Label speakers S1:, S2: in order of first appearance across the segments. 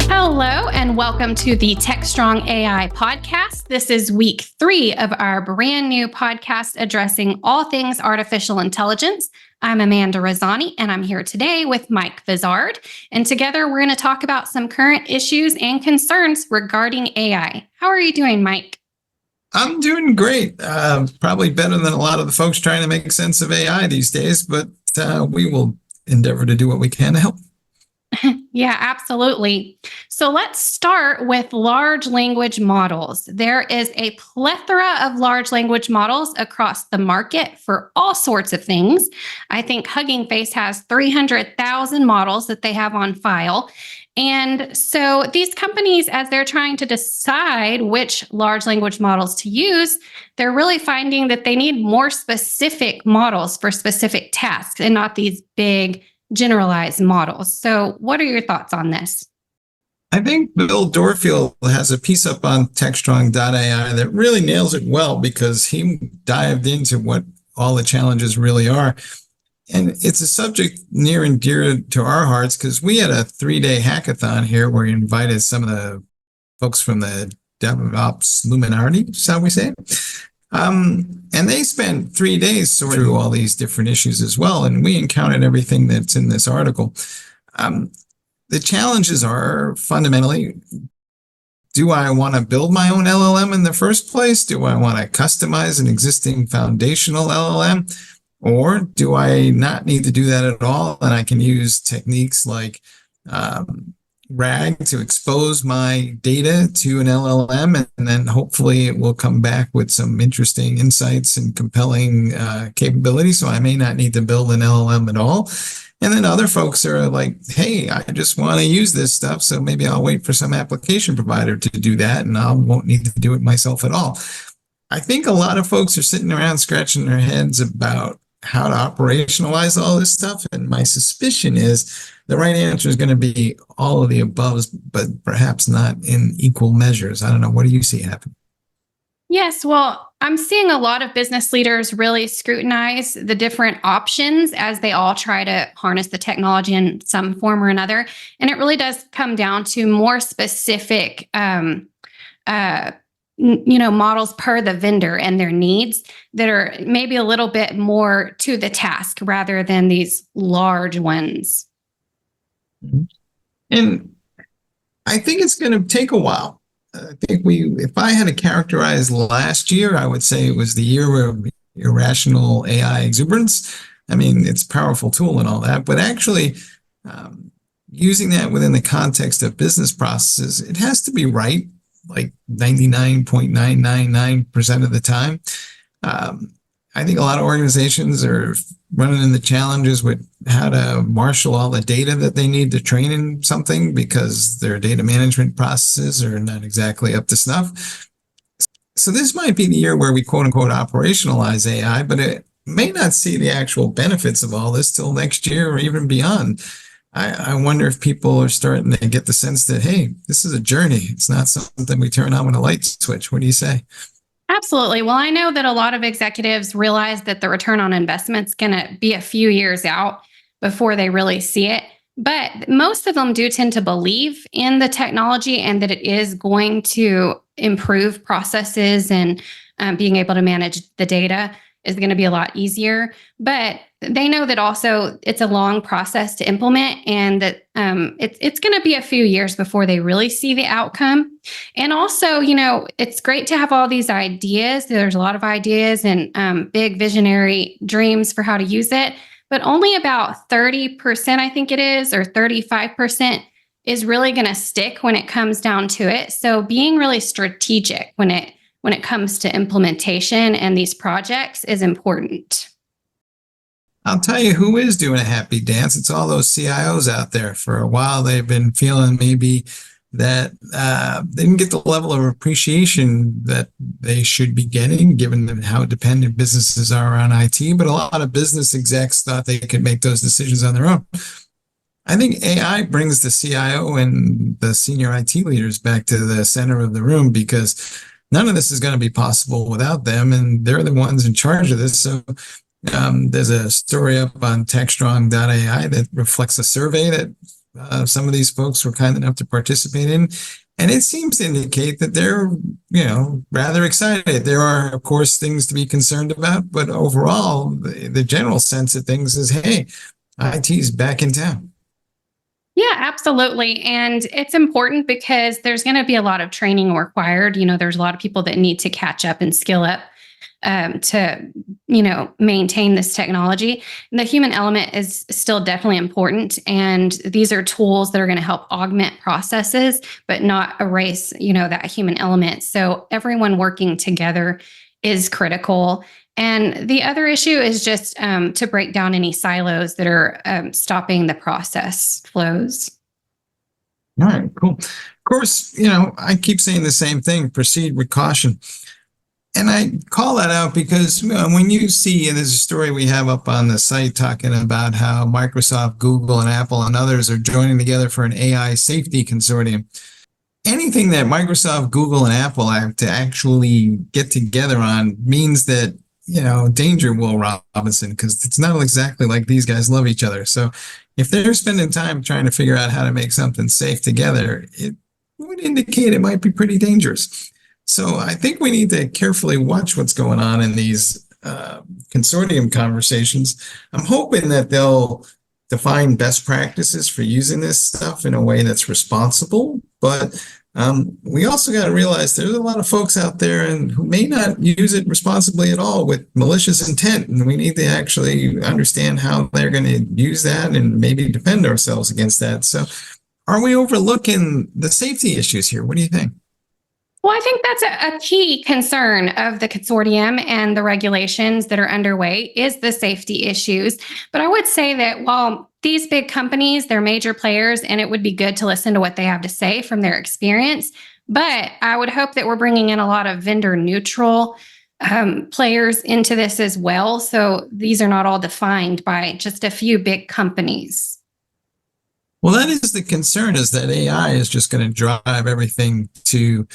S1: Hello, and welcome to the Techstrong AI podcast. This is week 3 of our brand new podcast addressing all things artificial intelligence. I'm Amanda Razani, and I'm here today with Mike Vizard. And together, we're going to talk about some current issues and concerns regarding AI. How are you doing, Mike?
S2: I'm doing great. Probably better than a lot of the folks trying to make sense of AI these days, but we will endeavor to do what we can to help.
S1: Yeah, absolutely. So let's start with large language models. There is a plethora of large language models across the market for all sorts of things. I think Hugging Face has 300,000 models that they have on file. And so these companies, as they're trying to decide which large language models to use, they're really finding that they need more specific models for specific tasks and not these big generalized models. So what are your thoughts on this?
S2: I think Bill Dorfield has a piece up on Techstrong.ai that really nails it well because he dived into what all the challenges really are. And it's a subject near and dear to our hearts because we had a 3-day hackathon here where we invited some of the folks from the DevOps Luminarity, shall we say. And they spent 3 days sorting through all these different issues as well. And we encountered everything that's in this article. The challenges are fundamentally, do I want to build my own LLM in the first place? Do I want to customize an existing foundational LLM? Or do I not need to do that at all? And I can use techniques like RAG to expose my data to an LLM, and then hopefully it will come back with some interesting insights and compelling capabilities. So I may not need to build an LLM at all. And then other folks are like, hey, I just want to use this stuff. So maybe I'll wait for some application provider to do that, and I won't need to do it myself at all. I think a lot of folks are sitting around scratching their heads about how to operationalize all this stuff. And my suspicion is the right answer is going to be all of the above, but perhaps not in equal measures. I don't know. What do you see happen?
S1: Yes, well, I'm seeing a lot of business leaders really scrutinize the different options as they all try to harness the technology in some form or another. And it really does come down to more specific models per the vendor and their needs that are maybe a little bit more to the task rather than these large ones.
S2: And I think it's going to take a while. I think if I had to characterize last year, I would say it was the year of irrational AI exuberance. I mean, it's a powerful tool and all that, but actually using that within the context of business processes, it has to be right, like 99.999% of the time. I think a lot of organizations are running into challenges with how to marshal all the data that they need to train in something because their data management processes are not exactly up to snuff. So this might be the year where we quote unquote operationalize AI, but it may not see the actual benefits of all this till next year or even beyond. I wonder if people are starting to get the sense that, hey, this is a journey. It's not something we turn on with a light switch. What do you say?
S1: Absolutely. Well, I know that a lot of executives realize that the return on investment is going to be a few years out before they really see it. But most of them do tend to believe in the technology and that it is going to improve processes and being able to manage the data is going to be a lot easier. But they know that also it's a long process to implement and that it's going to be a few years before they really see the outcome. And also, it's great to have all these ideas. There's a lot of ideas and big visionary dreams for how to use it, but only about 30%, I think it is, or 35% is really going to stick when it comes down to it. So being really strategic when it comes to implementation and these projects is important.
S2: I'll tell you who is doing a happy dance. It's all those CIOs out there. For a while, they've been feeling maybe that they didn't get the level of appreciation that they should be getting, given how dependent businesses are on IT. But a lot of business execs thought they could make those decisions on their own. I think AI brings the CIO and the senior IT leaders back to the center of the room because none of this is going to be possible without them, and they're the ones in charge of this. So there's a story up on Techstrong.ai that reflects a survey that some of these folks were kind enough to participate in. And it seems to indicate that they're, rather excited. There are, of course, things to be concerned about, but overall, the general sense of things is, hey, IT's back in town.
S1: Yeah, absolutely. And it's important because there's going to be a lot of training required. There's a lot of people that need to catch up and skill up to, maintain this technology. And the human element is still definitely important. And these are tools that are going to help augment processes, but not erase, that human element. So everyone working together is critical. And the other issue is just to break down any silos that are stopping the process flows.
S2: All right, cool. Of course, I keep saying the same thing, proceed with caution. And I call that out because when you see, and there's a story we have up on the site talking about how Microsoft, Google, and Apple and others are joining together for an AI safety consortium. Anything that Microsoft, Google, and Apple have to actually get together on means that, danger, Will Robinson, because it's not exactly like these guys love each other. So if they're spending time trying to figure out how to make something safe together, it would indicate it might be pretty dangerous. So I think we need to carefully watch what's going on in these consortium conversations. I'm hoping that they'll define best practices for using this stuff in a way that's responsible. But we also got to realize there's a lot of folks out there who may not use it responsibly at all with malicious intent. And we need to actually understand how they're going to use that and maybe defend ourselves against that. So are we overlooking the safety issues here? What do you think?
S1: Well, I think that's a key concern of the consortium and the regulations that are underway is the safety issues. But I would say that while these big companies, they're major players, and it would be good to listen to what they have to say from their experience. But I would hope that we're bringing in a lot of vendor neutral players into this as well. So these are not all defined by just a few big companies.
S2: Well, that is the concern, is that AI is just going to drive everything to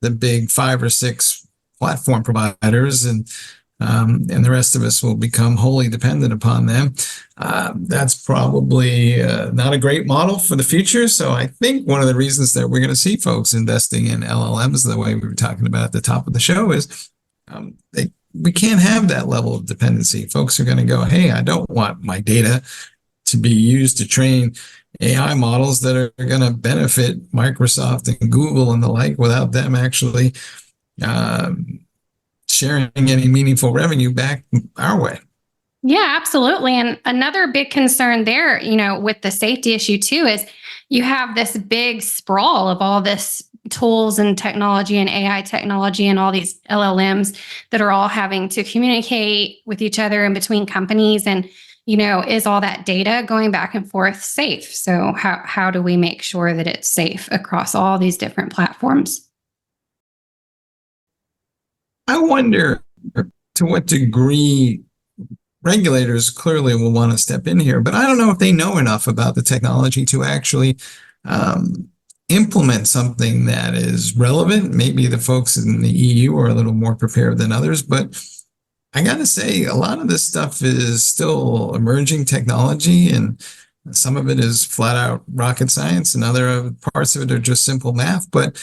S2: the big 5 or 6 platform providers, and the rest of us will become wholly dependent upon them. That's probably not a great model for the future. So I think one of the reasons that we're going to see folks investing in LLMs the way we were talking about at the top of the show is we can't have that level of dependency. Folks are going to go, hey, I don't want my data to be used to train AI models that are going to benefit Microsoft and Google and the like without them actually sharing any meaningful revenue back our way.
S1: Yeah, absolutely. And another big concern there, with the safety issue too, is you have this big sprawl of all this tools and technology and AI technology and all these LLMs that are all having to communicate with each other and between companies. And is all that data going back and forth safe? So how do we make sure that it's safe across all these different platforms?
S2: I wonder to what degree regulators clearly will want to step in here, but I don't know if they know enough about the technology to actually implement something that is relevant. Maybe the folks in the EU are a little more prepared than others, but I got to say, a lot of this stuff is still emerging technology, and some of it is flat out rocket science, and other parts of it are just simple math. But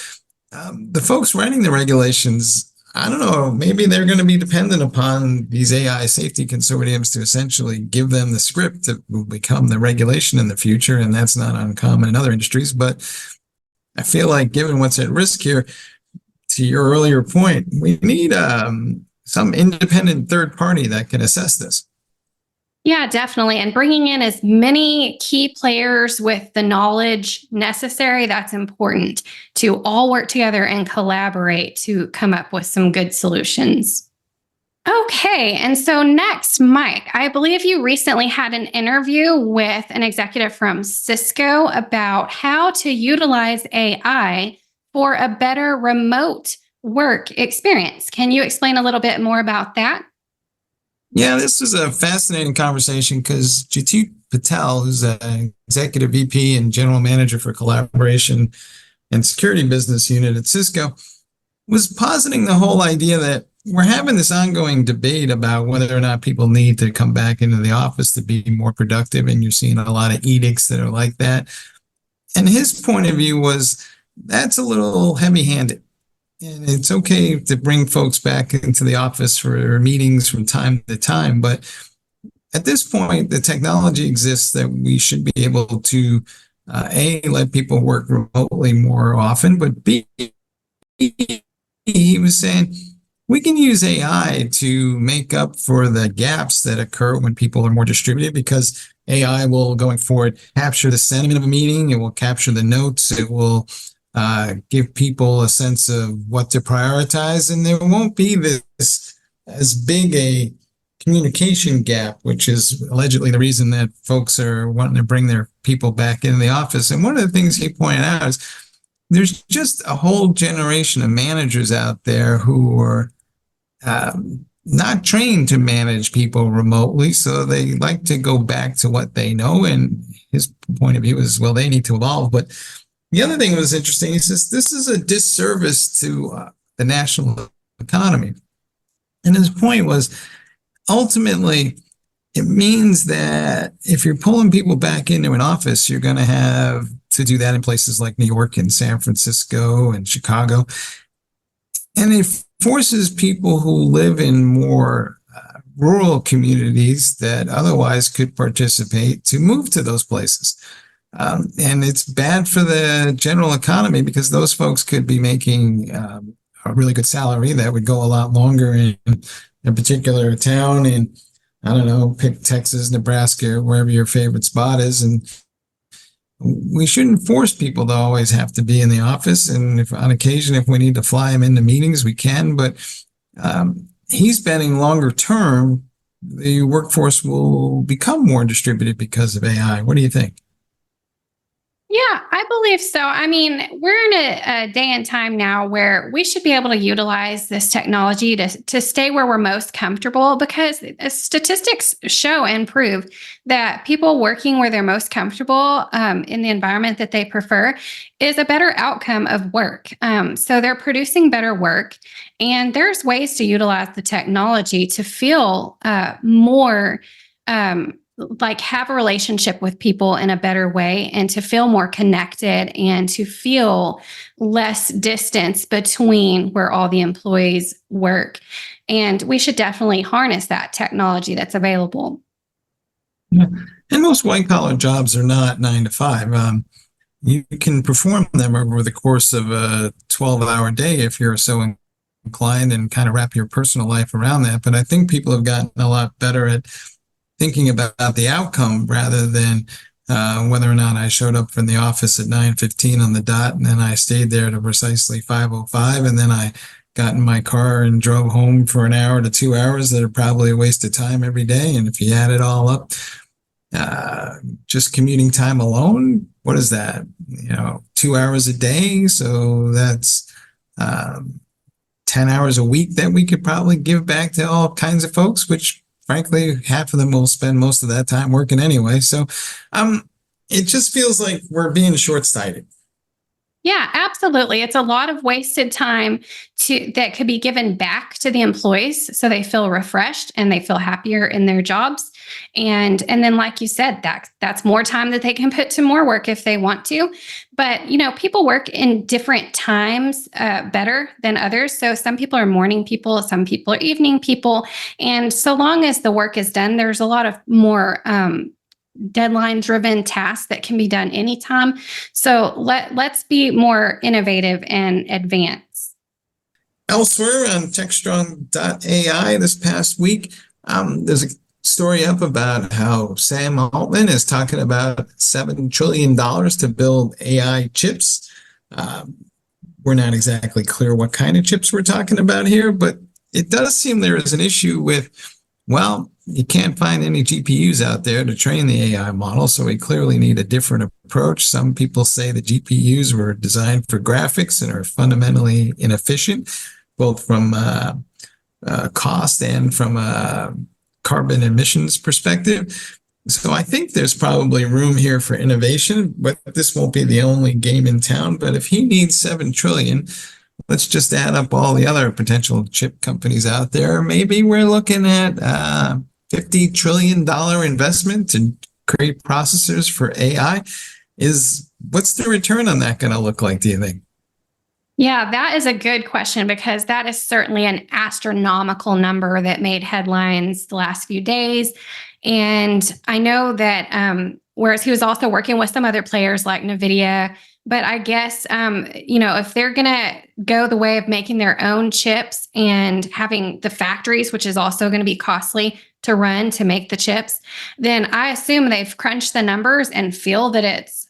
S2: the folks writing the regulations, I don't know, maybe they're going to be dependent upon these AI safety consortiums to essentially give them the script that will become the regulation in the future. And that's not uncommon in other industries. But I feel like, given what's at risk here, to your earlier point, we need some independent third party that can assess this.
S1: Yeah, definitely. And bringing in as many key players with the knowledge necessary, that's important to all work together and collaborate to come up with some good solutions. Okay. And so next, Mike, I believe you recently had an interview with an executive from Cisco about how to utilize AI for a better remote work experience. Can you explain a little bit more about that?
S2: Yeah, this was a fascinating conversation because Jitit Patel, who's an executive VP and general manager for collaboration and security business unit at Cisco, was positing the whole idea that we're having this ongoing debate about whether or not people need to come back into the office to be more productive. And you're seeing a lot of edicts that are like that. And his point of view was that's a little heavy handed. And it's okay to bring folks back into the office for meetings from time to time. But at this point, the technology exists that we should be able to, A, let people work remotely more often, but B, he was saying we can use AI to make up for the gaps that occur when people are more distributed, because AI will, going forward, capture the sentiment of a meeting. It will capture the notes. It will give people a sense of what to prioritize. And there won't be this as big a communication gap, which is allegedly the reason that folks are wanting to bring their people back into the office. And one of the things he pointed out is there's just a whole generation of managers out there who are not trained to manage people remotely. So they like to go back to what they know. And his point of view is, well, they need to evolve. But the other thing that was interesting, he says, this is a disservice to the national economy. And his point was, ultimately, it means that if you're pulling people back into an office, you're going to have to do that in places like New York and San Francisco and Chicago. And it forces people who live in more rural communities that otherwise could participate to move to those places. And it's bad for the general economy because those folks could be making a really good salary that would go a lot longer in a particular town in, I don't know, pick Texas, Nebraska, wherever your favorite spot is. And we shouldn't force people to always have to be in the office. And if on occasion, if we need to fly them into meetings, we can. But he's betting longer term, the workforce will become more distributed because of AI. What do you think?
S1: Yeah, I believe so. I mean, we're in a day and time now where we should be able to utilize this technology to stay where we're most comfortable, because statistics show and prove that people working where they're most comfortable in the environment that they prefer is a better outcome of work. So they're producing better work, and there's ways to utilize the technology to feel more like have a relationship with people in a better way, and to feel more connected, and to feel less distance between where all the employees work. And we should definitely harness that technology that's available.
S2: Yeah. And most white collar jobs are not 9 to 5. You can perform them over the course of a 12-hour day if you're so inclined, and kind of wrap your personal life around that. But I think people have gotten a lot better at thinking about the outcome rather than whether or not I showed up from the office at 9:15 on the dot, and then I stayed there to precisely 5:05, and then I got in my car and drove home for an hour to 2 hours that are probably a waste of time every day. And if you add it all up, just commuting time alone, what is that? 2 hours a day. So that's 10 hours a week that we could probably give back to all kinds of folks, which frankly, half of them will spend most of that time working anyway. So it just feels like we're being short-sighted.
S1: Yeah, absolutely. It's a lot of wasted time that could be given back to the employees, so they feel refreshed and they feel happier in their jobs. And then, like you said, that's more time that they can put to more work if they want to. But people work in different times better than others. So some people are morning people, some people are evening people, and so long as the work is done, there's a lot of more deadline-driven tasks that can be done anytime. So let's be more innovative and advance.
S2: Elsewhere on Techstrong.ai this past week, there's a story up about how Sam Altman is talking about $7 trillion to build AI chips. We're not exactly clear what kind of chips we're talking about here, but it does seem there is an issue with, well, you can't find any GPUs out there to train the AI model, so we clearly need a different approach. Some people say the GPUs were designed for graphics and are fundamentally inefficient, both from cost and from a carbon emissions perspective. So I think there's probably room here for innovation, but this won't be the only game in town. But if he needs $7 trillion, let's just add up all the other potential chip companies out there. Maybe we're looking at $50 trillion investment to create processors for AI. What's the return on that going to look like, do you think?
S1: Yeah, that is a good question because that is certainly an astronomical number that made headlines the last few days. And I know that whereas he was also working with some other players like NVIDIA, but I guess, if they're going to go the way of making their own chips and having the factories, which is also going to be costly to run to make the chips, then I assume they've crunched the numbers and feel that it's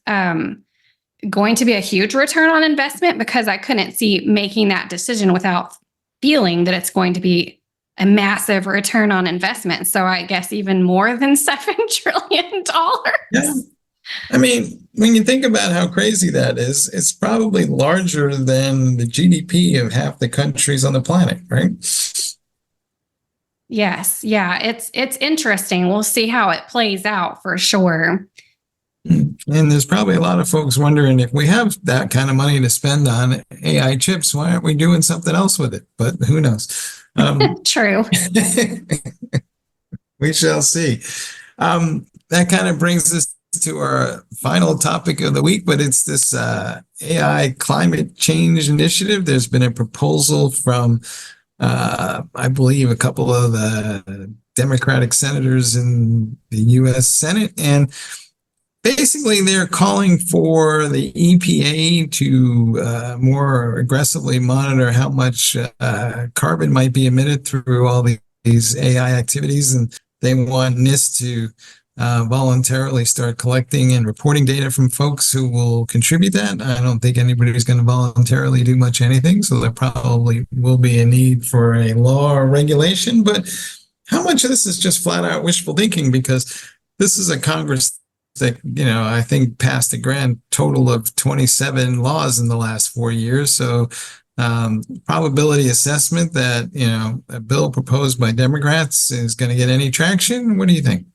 S1: going to be a huge return on investment, because I couldn't see making that decision without feeling that it's going to be a massive return on investment. So I guess even more than $7 trillion.
S2: Yeah. I mean, when you think about how crazy that is, it's probably larger than the GDP of half the countries on the planet, right?
S1: Yes. Yeah. It's interesting. We'll see how it plays out for sure.
S2: And there's probably a lot of folks wondering, if we have that kind of money to spend on AI chips, why aren't we doing something else with it? But who knows?
S1: True.
S2: We shall see. That kind of brings us to our final topic of the week, but it's this AI climate change initiative. There's been a proposal from, I believe, a couple of the Democratic senators in the U.S. Senate, and basically, they're calling for the EPA to more aggressively monitor how much carbon might be emitted through all these AI activities. And they want NIST to voluntarily start collecting and reporting data from folks who will contribute that. I don't think anybody's going to voluntarily do much anything, so there probably will be a need for a law or regulation. But how much of this is just flat out wishful thinking? Because this is a Congress that, I think passed a grand total of 27 laws in the last 4 years. So probability assessment that, a bill proposed by Democrats is going to get any traction. What do you think?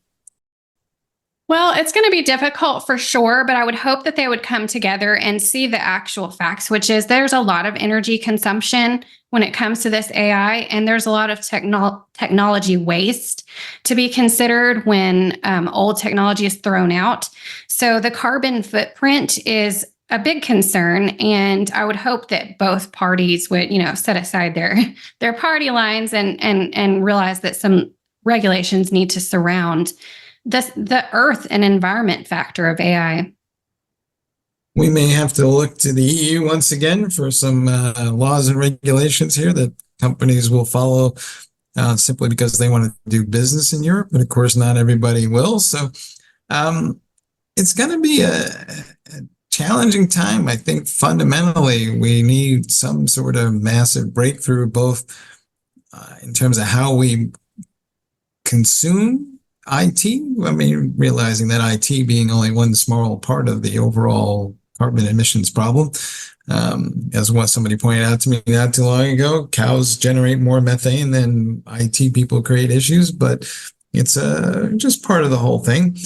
S1: Well, it's going to be difficult for sure, but I would hope that they would come together and see the actual facts, which is there's a lot of energy consumption when it comes to this AI, and there's a lot of technology waste to be considered when old technology is thrown out. So the carbon footprint is a big concern, and I would hope that both parties would, set aside their party lines and realize that some regulations need to surround the earth and environment factor of AI.
S2: We may have to look to the EU once again for some laws and regulations here that companies will follow simply because they want to do business in Europe. But of course, not everybody will. So it's going to be a challenging time. I think fundamentally we need some sort of massive breakthrough, both in terms of how we consume IT. I mean, realizing that IT being only one small part of the overall carbon emissions problem. As what somebody pointed out to me not too long ago, cows generate more methane than IT people create issues, but it's just part of the whole thing.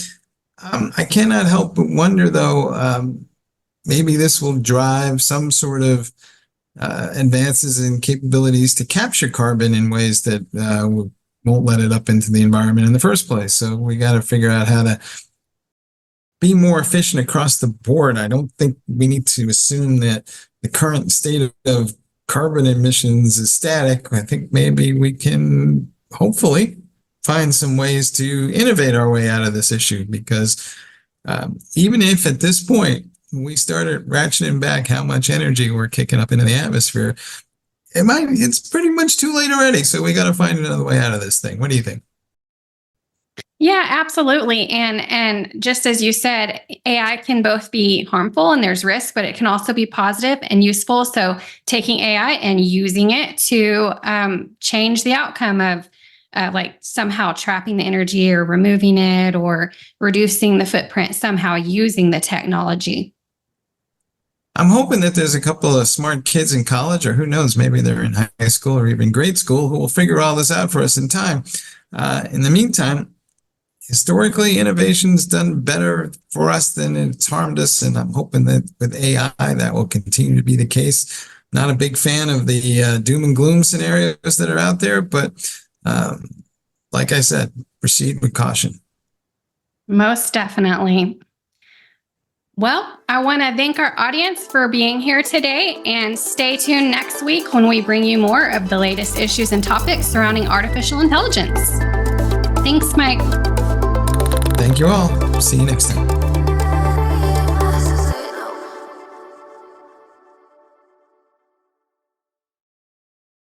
S2: I cannot help but wonder, though, maybe this will drive some sort of advances in capabilities to capture carbon in ways that won't let it up into the environment in the first place. So we got to figure out how to be more efficient across the board. I don't think we need to assume that the current state of carbon emissions is static. I think maybe we can hopefully find some ways to innovate our way out of this issue, because even if at this point we started ratcheting back how much energy we're kicking up into the atmosphere, it's pretty much too late already. So we got to find another way out of this thing. What do you think?
S1: Yeah, absolutely. And just as you said, AI can both be harmful and there's risk, but it can also be positive and useful. So taking AI and using it to change the outcome of like somehow trapping the energy or removing it or reducing the footprint, somehow using the technology.
S2: I'm hoping that there's a couple of smart kids in college, or who knows, maybe they're in high school or even grade school, who will figure all this out for us in time. In the meantime, historically, innovation's done better for us than it's harmed us, and I'm hoping that with AI, that will continue to be the case. not a big fan of the doom and gloom scenarios that are out there, but like I said, proceed with caution.
S1: Most definitely. Well, I want to thank our audience for being here today, and stay tuned next week when we bring you more of the latest issues and topics surrounding artificial intelligence. Thanks, Mike.
S2: Thank you all. See you next time.